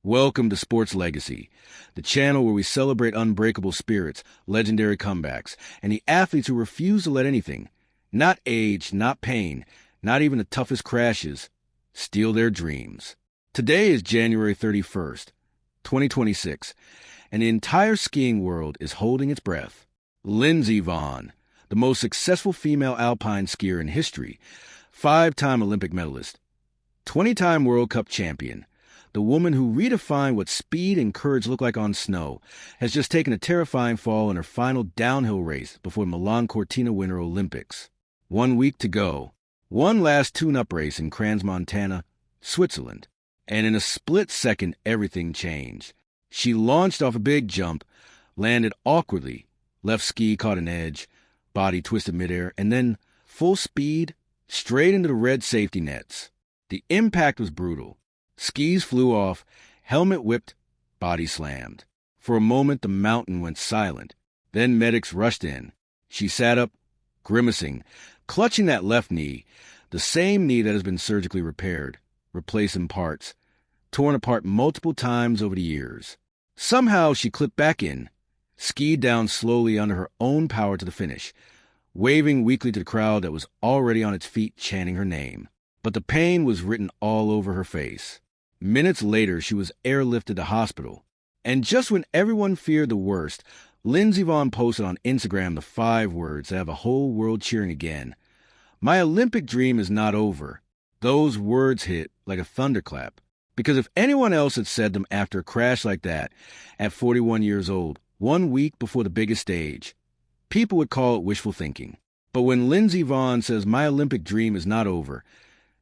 Welcome to Sports Legacy, the channel where we celebrate unbreakable spirits, legendary comebacks, and the athletes who refuse to let anything, not age, not pain, not even the toughest crashes, steal their dreams. Today is January 31st, 2026, and the entire skiing world is holding its breath. Lindsey Vonn, the most successful female alpine skier in history, 5-time Olympic medalist, 20-time World Cup champion, the woman who redefined what speed and courage look like on snow, has just taken a terrifying fall in her final downhill race before Milan-Cortina Winter Olympics. 1 week to go. One last tune-up race in Milan-Cortina, Switzerland. And in a split second, everything changed. She launched off a big jump, landed awkwardly, left ski caught an edge, body twisted midair, and then, full speed, straight into the red safety nets. The impact was brutal. Skis flew off, helmet whipped, body slammed. For a moment, the mountain went silent. Then medics rushed in. She sat up, grimacing, clutching that left knee, the same knee that has been surgically repaired, replaced in parts, torn apart multiple times over the years. Somehow she clipped back in, skied down slowly under her own power to the finish, waving weakly to the crowd that was already on its feet chanting her name. But the pain was written all over her face. Minutes later, she was airlifted to hospital. And just when everyone feared the worst, Lindsey Vonn posted on Instagram the 5 words that have a whole world cheering again. "My Olympic dream is not over." Those words hit like a thunderclap. Because if anyone else had said them after a crash like that, at 41 years old, 1 week before the biggest stage, people would call it wishful thinking. But when Lindsey Vonn says, "My Olympic dream is not over,"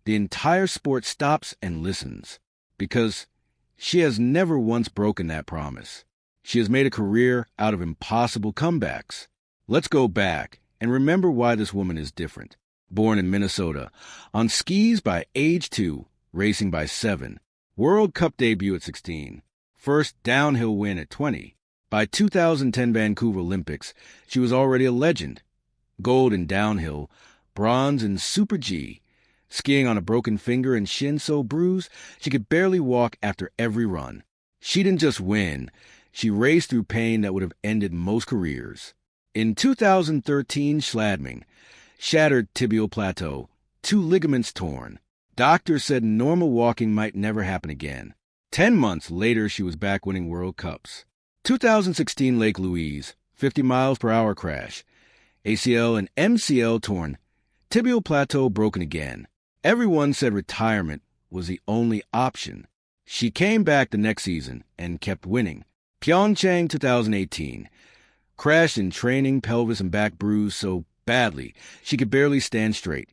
the entire sport stops and listens. Because she has never once broken that promise. She has made a career out of impossible comebacks. Let's go back and remember why this woman is different. Born in Minnesota, on skis by age 2, racing by 7, World Cup debut at 16, first downhill win at 20. By 2010 Vancouver Olympics, she was already a legend. Gold in downhill, bronze in Super G, skiing on a broken finger and shin so bruised she could barely walk after every run. She didn't just win, she raced through pain that would have ended most careers. In 2013 Schladming, shattered tibial plateau, 2 ligaments torn. Doctors said normal walking might never happen again. 10 months later, she was back winning World Cups. 2016 Lake Louise, 50 miles per hour crash. ACL and MCL torn, tibial plateau broken again. Everyone said retirement was the only option. She came back the next season and kept winning. Pyeongchang 2018. Crashed in training, pelvis and back bruised so badly she could barely stand straight.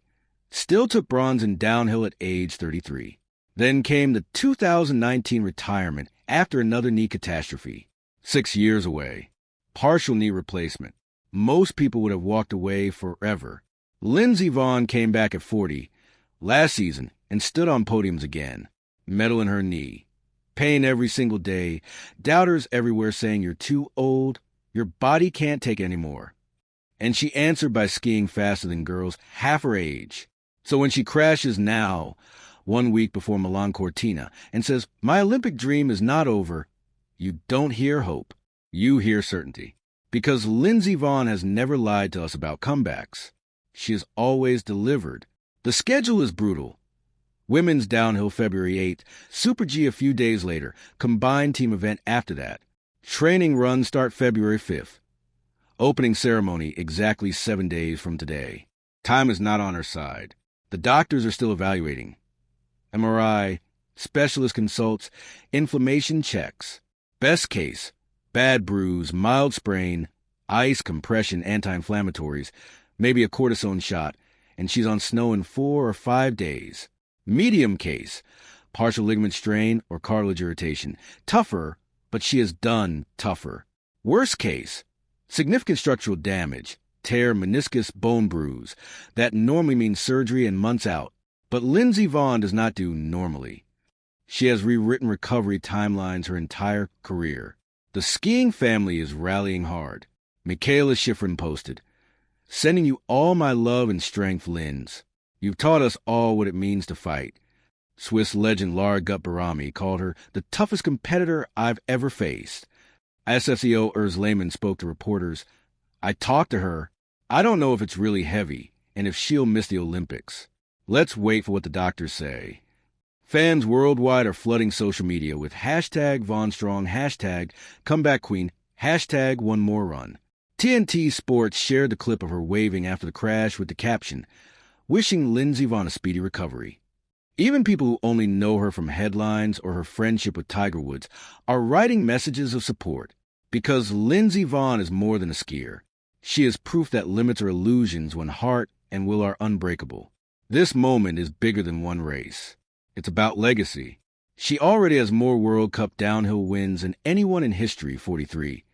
Still took bronze in downhill at age 33. Then came the 2019 retirement after another knee catastrophe. 6 years away. Partial knee replacement. Most people would have walked away forever. Lindsey Vonn came back at 40. Last season, and stood on podiums again. Medal in her knee. Pain every single day. Doubters everywhere saying you're too old. Your body can't take it anymore. And she answered by skiing faster than girls half her age. So when she crashes now, 1 week before Milan-Cortina, and says, "My Olympic dream is not over," you don't hear hope. You hear certainty. Because Lindsey Vonn has never lied to us about comebacks. She has always delivered. The schedule is brutal. Women's downhill February 8th, Super G a few days later, combined team event after that. Training runs start February 5th. Opening ceremony exactly 7 days from today. Time is not on her side. The doctors are still evaluating. MRI, specialist consults, inflammation checks. Best case, bad bruise, mild sprain, ice, compression, anti-inflammatories, maybe a cortisone shot, and she's on snow in 4 or 5 days. Medium case, partial ligament strain or cartilage irritation. Tougher, but she has done tougher. Worst case, significant structural damage, tear, meniscus, bone bruise. That normally means surgery and months out. But Lindsey Vonn does not do normally. She has rewritten recovery timelines her entire career. The skiing family is rallying hard. Michaela Schifrin posted, "Sending you all my love and strength, Linz. You've taught us all what it means to fight. Swiss legend Lara Gut-Barami called her the toughest competitor I've ever faced. SFCO Urs Lehmann spoke to reporters. I talked to her. I don't know if it's really heavy and if she'll miss the Olympics. Let's wait for what the doctors say. Fans worldwide are flooding social media with hashtag VonnStrong, hashtag ComebackQueen, hashtag One More Run. TNT Sports shared the clip of her waving after the crash with the caption, wishing Lindsey Vonn a speedy recovery. Even people who only know her from headlines or her friendship with Tiger Woods are writing messages of support because Lindsey Vonn is more than a skier. She is proof that limits are illusions when heart and will are unbreakable. This moment is bigger than one race. It's about legacy. She already has more World Cup downhill wins than anyone in history, 43.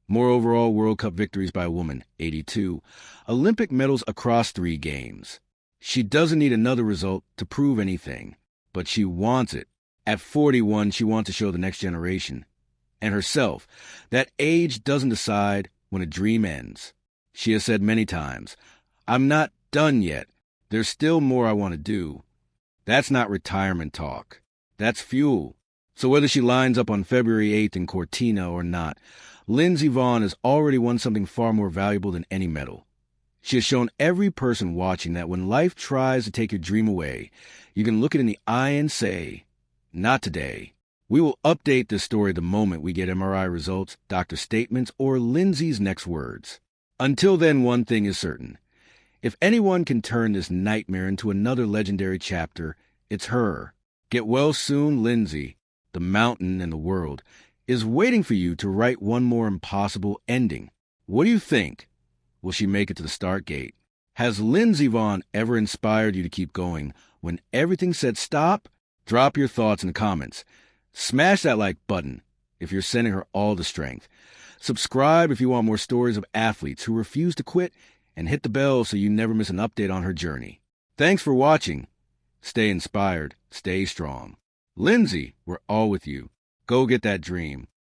More overall World Cup victories by a woman, 82. Olympic medals across 3 games. She doesn't need another result to prove anything, but she wants it. At 41, she wants to show the next generation and herself that age doesn't decide when a dream ends. She has said many times, I'm not done yet. There's still more I want to do. That's not retirement talk. That's fuel. So whether she lines up on February 8th in Cortina or not, Lindsey Vonn has already won something far more valuable than any medal. She has shown every person watching that when life tries to take your dream away, you can look it in the eye and say, not today. We will update this story the moment we get MRI results, doctor statements, or Lindsey's next words. Until then, one thing is certain. If anyone can turn this nightmare into another legendary chapter, it's her. Get well soon, Lindsey. The mountain and the world is waiting for you to write one more impossible ending. What do you think? Will she make it to the start gate? Has Lindsey Vonn ever inspired you to keep going when everything said stop? Drop your thoughts in the comments. Smash that like button if you're sending her all the strength. Subscribe if you want more stories of athletes who refuse to quit, and hit the bell so you never miss an update on her journey. Thanks for watching. Stay inspired. Stay strong. Lindsey, we're all with you. Go get that dream.